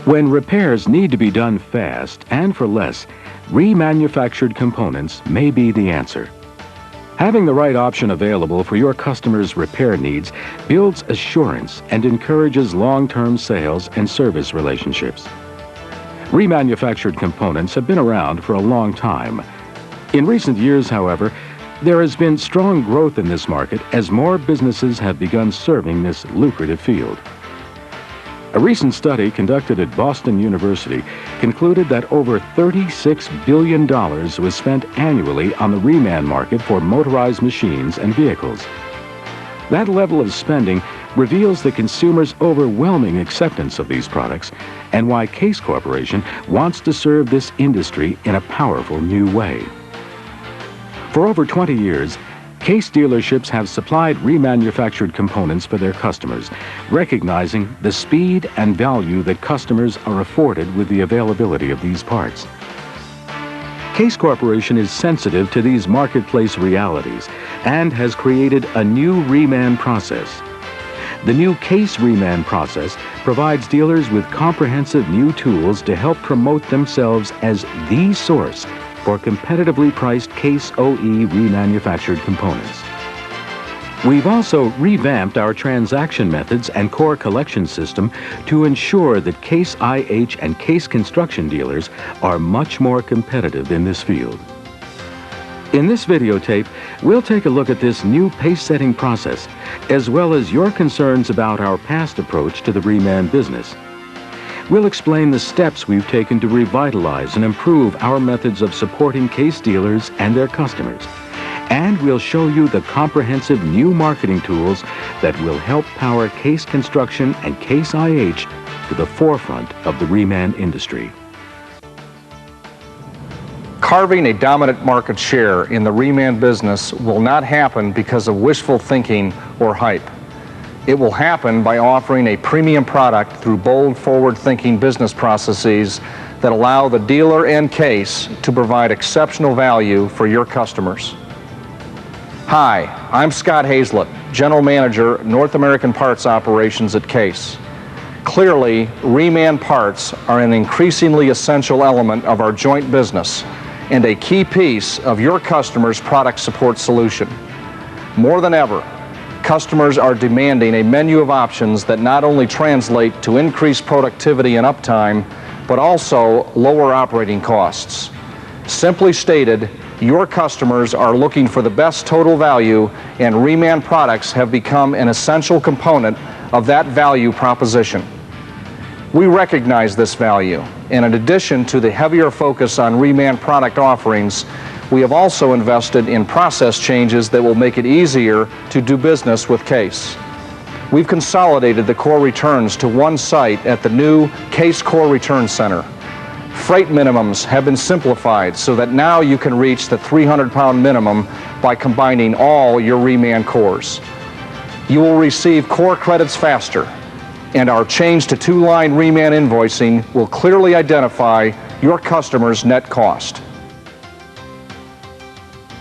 When repairs need to be done fast and for less, remanufactured components may be the answer. Having the right option available for your customer's repair needs builds assurance and encourages long-term sales and service relationships. Remanufactured components have been around for a long time. In recent years, however, there has been strong growth in this market as more businesses have begun serving this lucrative field. A recent study conducted at Boston University concluded that over $36 billion was spent annually on the reman market for motorized machines and vehicles. That level of spending reveals the consumer's overwhelming acceptance of these products and why Case Corporation wants to serve this industry in a powerful new way. For over 20 years, Case dealerships have supplied remanufactured components for their customers, recognizing the speed and value that customers are afforded with the availability of these parts. Case Corporation is sensitive to these marketplace realities and has created a new reman process. The new Case Reman process provides dealers with comprehensive new tools to help promote themselves as the source for competitively priced Case OE remanufactured components. We've also revamped our transaction methods and core collection system to ensure that Case IH and Case Construction dealers are much more competitive in this field. In this videotape, we'll take a look at this new pace-setting process, as well as your concerns about our past approach to the reman business. We'll explain the steps we've taken to revitalize and improve our methods of supporting Case dealers and their customers. And we'll show you the comprehensive new marketing tools that will help power Case Construction and Case IH to the forefront of the reman industry. Carving a dominant market share in the reman business will not happen because of wishful thinking or hype. It will happen by offering a premium product through bold, forward-thinking business processes that allow the dealer and Case to provide exceptional value for your customers. Hi, I'm Scott Hazlett, General Manager, North American Parts Operations at Case. Clearly, reman parts are an increasingly essential element of our joint business and a key piece of your customer's product support solution. More than ever, customers are demanding a menu of options that not only translate to increased productivity and uptime, but also lower operating costs. Simply stated, your customers are looking for the best total value, and reman products have become an essential component of that value proposition. We recognize this value, and in addition to the heavier focus on reman product offerings, we have also invested in process changes that will make it easier to do business with Case. We've consolidated the core returns to one site at the new Case Core Return Center. Freight minimums have been simplified so that now you can reach the 300-pound minimum by combining all your reman cores. You will receive core credits faster, and our change to two-line reman invoicing will clearly identify your customer's net cost.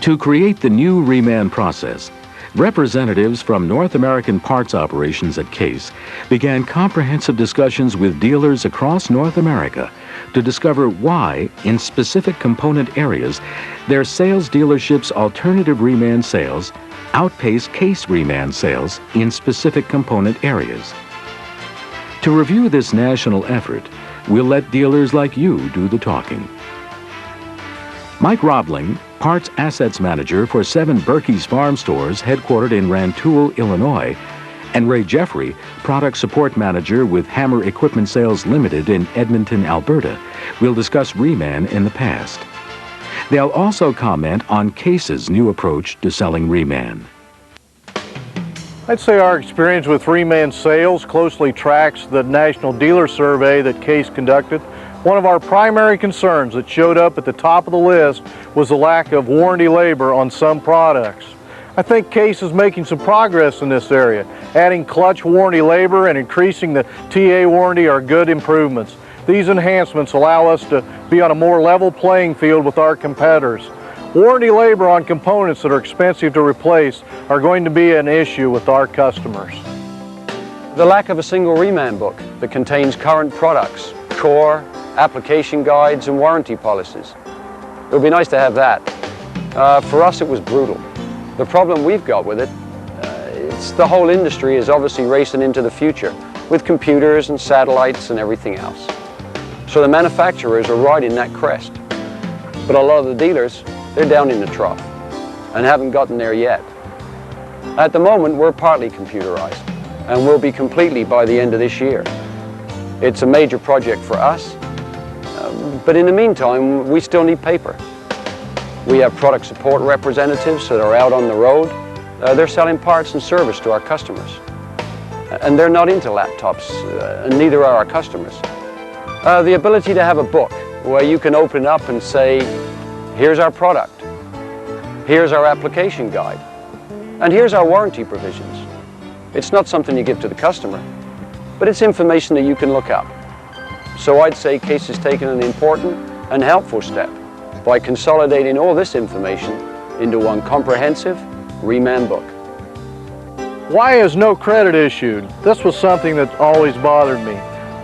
To create the new reman process, representatives from North American Parts Operations at Case began comprehensive discussions with dealers across North America to discover why, in specific component areas, their sales dealerships' alternative reman sales outpace Case reman sales in specific component areas. To review this national effort, we'll let dealers like you do the talking. Mike Rodling, Parts Assets Manager for 7 Berkey's Farm Stores headquartered in Rantoul, Illinois, and Ray Jeffrey, Product Support Manager with Hammer Equipment Sales Limited in Edmonton, Alberta, will discuss reman in the past. They'll also comment on Case's new approach to selling reman. I'd say our experience with reman sales closely tracks the National Dealer Survey that Case conducted. One of our primary concerns that showed up at the top of the list was the lack of warranty labor on some products. I think Case is making some progress in this area. Adding clutch warranty labor and increasing the TA warranty are good improvements. These enhancements allow us to be on a more level playing field with our competitors. Warranty labor on components that are expensive to replace are going to be an issue with our customers. The lack of a single reman book that contains current products, core, application guides, and warranty policies. It would be nice to have that. For us, it was brutal. The problem we've got with it, it's the whole industry is obviously racing into the future with computers and satellites and everything else. So the manufacturers are riding that crest. But a lot of the dealers, they're down in the trough and haven't gotten there yet. At the moment, we're partly computerized and will be completely by the end of this year. It's a major project for us, but in the meantime, we still need paper. We have product support representatives that are out on the road. They're selling parts and service to our customers. And they're not into laptops, and neither are our customers. The ability to have a book where you can open up and say, here's our product, here's our application guide, and here's our warranty provisions. It's not something you give to the customer, but it's information that you can look up. So I'd say Case has taken an important and helpful step by consolidating all this information into one comprehensive Reman book. Why is no credit issued? This was something that always bothered me.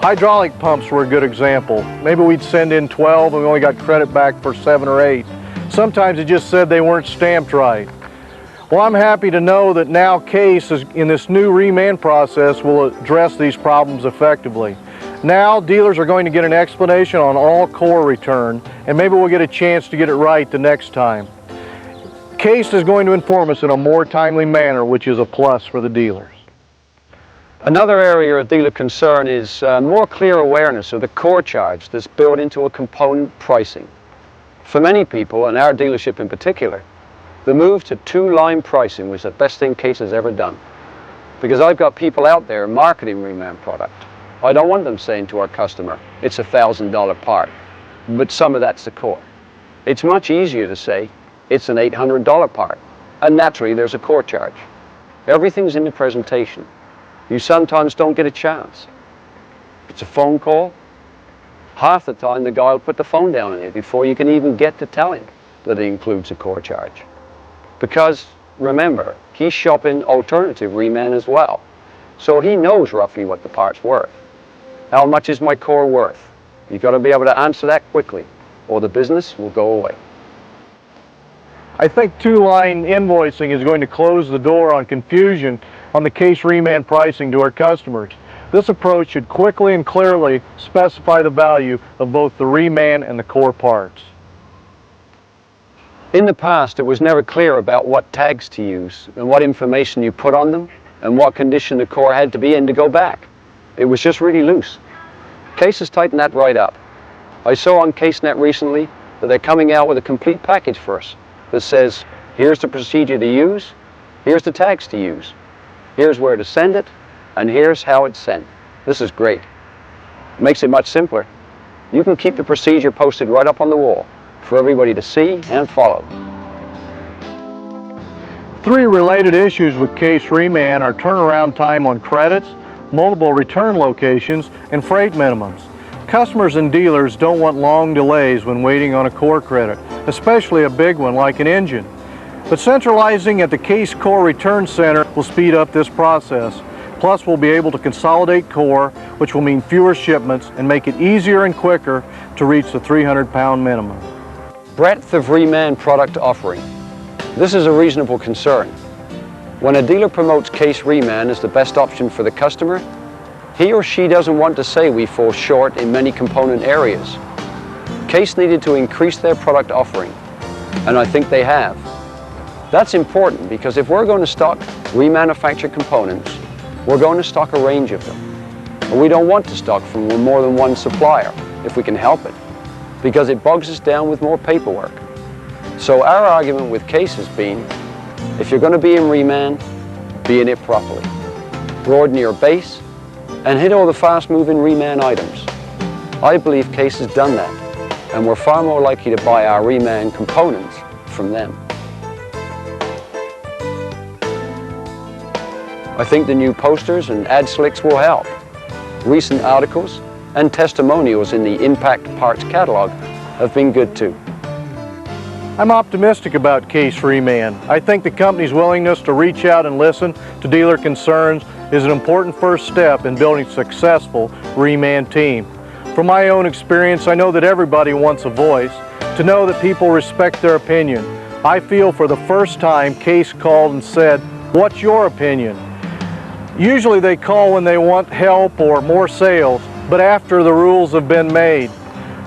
Hydraulic pumps were a good example. Maybe we'd send in 12 and we only got credit back for 7 or 8. Sometimes it just said they weren't stamped right. Well, I'm happy to know that now Case is, in this new Reman process, will address these problems effectively. Now dealers are going to get an explanation on all core return, and maybe we'll get a chance to get it right the next time. Case is going to inform us in a more timely manner, which is a plus for the dealers. Another area of dealer concern is more clear awareness of the core charge that's built into a component pricing. For many people, and our dealership in particular, the move to two-line pricing was the best thing Case has ever done. Because I've got people out there marketing Reman product. I don't want them saying to our customer, it's a $1,000 part, but some of that's the core. It's much easier to say, it's an $800 part, and naturally there's a core charge. Everything's in the presentation. You sometimes don't get a chance. It's a phone call. Half the time the guy will put the phone down on you before you can even get to tell him that it includes a core charge. Because remember, he's shopping alternative Reman as well. So he knows roughly what the part's worth. How much is my core worth? You've got to be able to answer that quickly, or the business will go away. I think two-line invoicing is going to close the door on confusion on the Case Reman pricing to our customers. This approach should quickly and clearly specify the value of both the Reman and the core parts. In the past, it was never clear about what tags to use and what information you put on them and what condition the core had to be in to go back. It was just really loose. Case has tightened that right up. I saw on CaseNet recently that they're coming out with a complete package for us that says, here's the procedure to use, here's the tags to use, here's where to send it, and here's how it's sent. This is great. It makes it much simpler. You can keep the procedure posted right up on the wall for everybody to see and follow. 3 related issues with Case Reman are turnaround time on credits, multiple return locations, and freight minimums. Customers and dealers don't want long delays when waiting on a core credit, especially a big one like an engine. But centralizing at the Case Core Return Center will speed up this process. Plus, we'll be able to consolidate core, which will mean fewer shipments and make it easier and quicker to reach the 300-pound minimum. Breadth of Reman product offering. This is a reasonable concern. When a dealer promotes Case Reman as the best option for the customer, he or she doesn't want to say we fall short in many component areas. Case needed to increase their product offering, and I think they have. That's important because if we're going to stock remanufactured components, we're going to stock a range of them. And we don't want to stock from more than one supplier if we can help it, because it bogs us down with more paperwork. So our argument with Case has been, if you're going to be in Reman, be in it properly. Broaden your base and hit all the fast-moving Reman items. I believe Case has done that, and we're far more likely to buy our Reman components from them. I think the new posters and ad slicks will help. Recent articles and testimonials in the Impact Parts catalog have been good too. I'm optimistic about Case Reman. I think the company's willingness to reach out and listen to dealer concerns is an important first step in building a successful Reman team. From my own experience, I know that everybody wants a voice, to know that people respect their opinion. I feel for the first time Case called and said, "What's your opinion?" Usually they call when they want help or more sales, but after the rules have been made.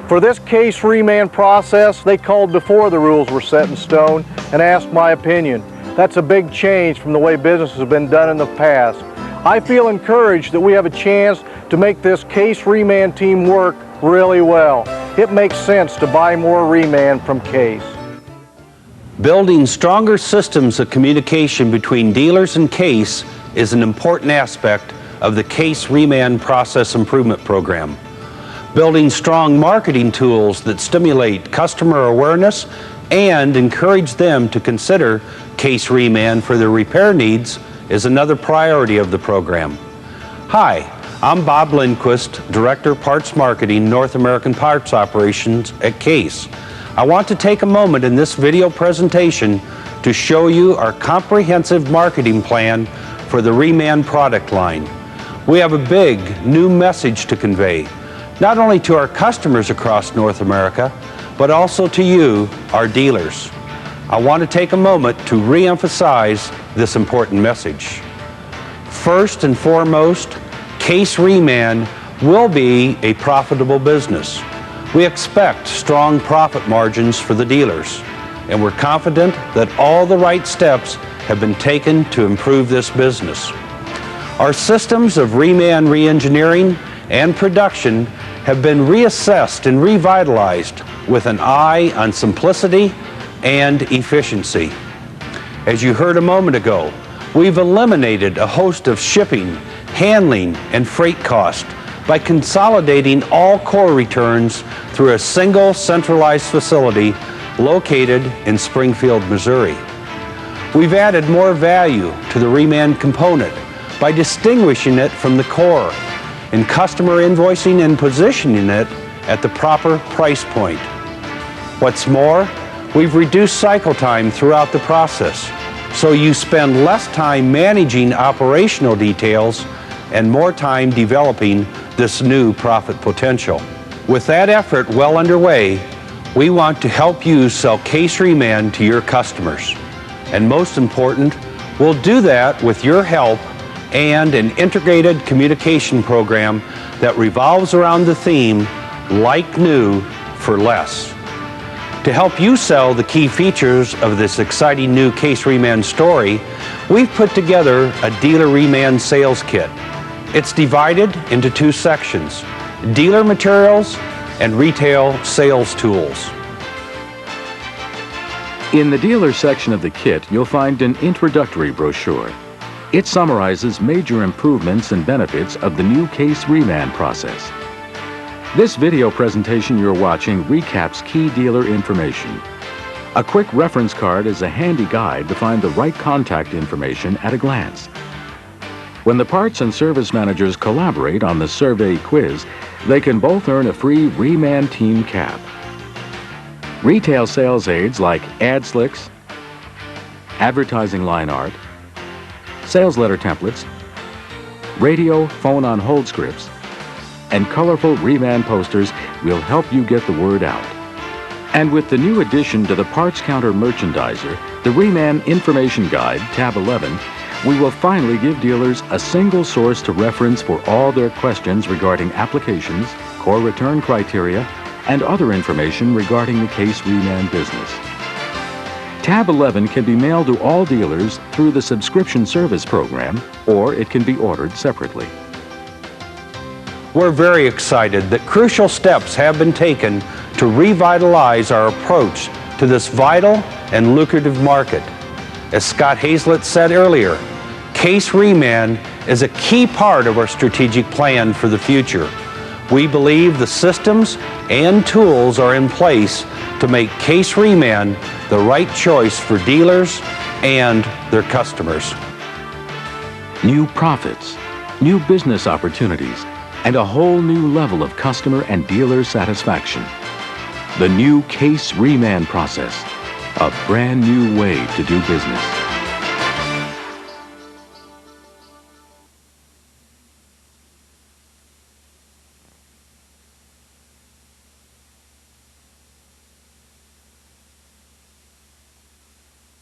For this Case Reman process, they called before the rules were set in stone and asked my opinion. That's a big change from the way business has been done in the past. I feel encouraged that we have a chance to make this Case Reman team work really well. It makes sense to buy more Reman from Case. Building stronger systems of communication between dealers and Case is an important aspect of the Case Reman Process Improvement Program. Building strong marketing tools that stimulate customer awareness and encourage them to consider Case Reman for their repair needs is another priority of the program. Hi, I'm Bob Lindquist, Director Parts Marketing, North American Parts Operations at Case. I want to take a moment in this video presentation to show you our comprehensive marketing plan for the Reman product line. We have a big new message to convey, not only to our customers across North America, but also to you, our dealers. I want to take a moment to re-emphasize this important message. First and foremost, Case Reman will be a profitable business. We expect strong profit margins for the dealers, and we're confident that all the right steps have been taken to improve this business. Our systems of Reman re-engineering and production have been reassessed and revitalized with an eye on simplicity and efficiency. As you heard a moment ago, we've eliminated a host of shipping, handling, and freight costs by consolidating all core returns through a single centralized facility located in Springfield, Missouri. We've added more value to the Reman component by distinguishing it from the core and customer invoicing and positioning it at the proper price point. What's more, we've reduced cycle time throughout the process, so you spend less time managing operational details and more time developing this new profit potential. With that effort well underway, we want to help you sell Case Reman to your customers. And most important, we'll do that with your help and an integrated communication program that revolves around the theme, like new for less. To help you sell the key features of this exciting new Case Reman story, we've put together a dealer Reman sales kit. It's divided into two sections: dealer materials and retail sales tools. In the dealer section of the kit, you'll find an introductory brochure. It summarizes major improvements and benefits of the new Case Reman process. This video presentation you're watching recaps key dealer information. A quick reference card is a handy guide to find the right contact information at a glance. When the parts and service managers collaborate on the survey quiz, they can both earn a free Reman team cap. Retail sales aids like ad slicks, advertising line art, sales letter templates, radio, phone on hold scripts, and colorful Reman posters will help you get the word out. And with the new addition to the Parts Counter Merchandiser, the Reman Information Guide, tab 11, we will finally give dealers a single source to reference for all their questions regarding applications, core return criteria, and other information regarding the Case Reman business. Tab 11 can be mailed to all dealers through the subscription service program, or it can be ordered separately. We're very excited that crucial steps have been taken to revitalize our approach to this vital and lucrative market. As Scott Hazlett said earlier, Case Reman is a key part of our strategic plan for the future. We believe the systems and tools are in place to make Case Reman the right choice for dealers and their customers. New profits, new business opportunities, and a whole new level of customer and dealer satisfaction. The new Case Reman process, a brand new way to do business.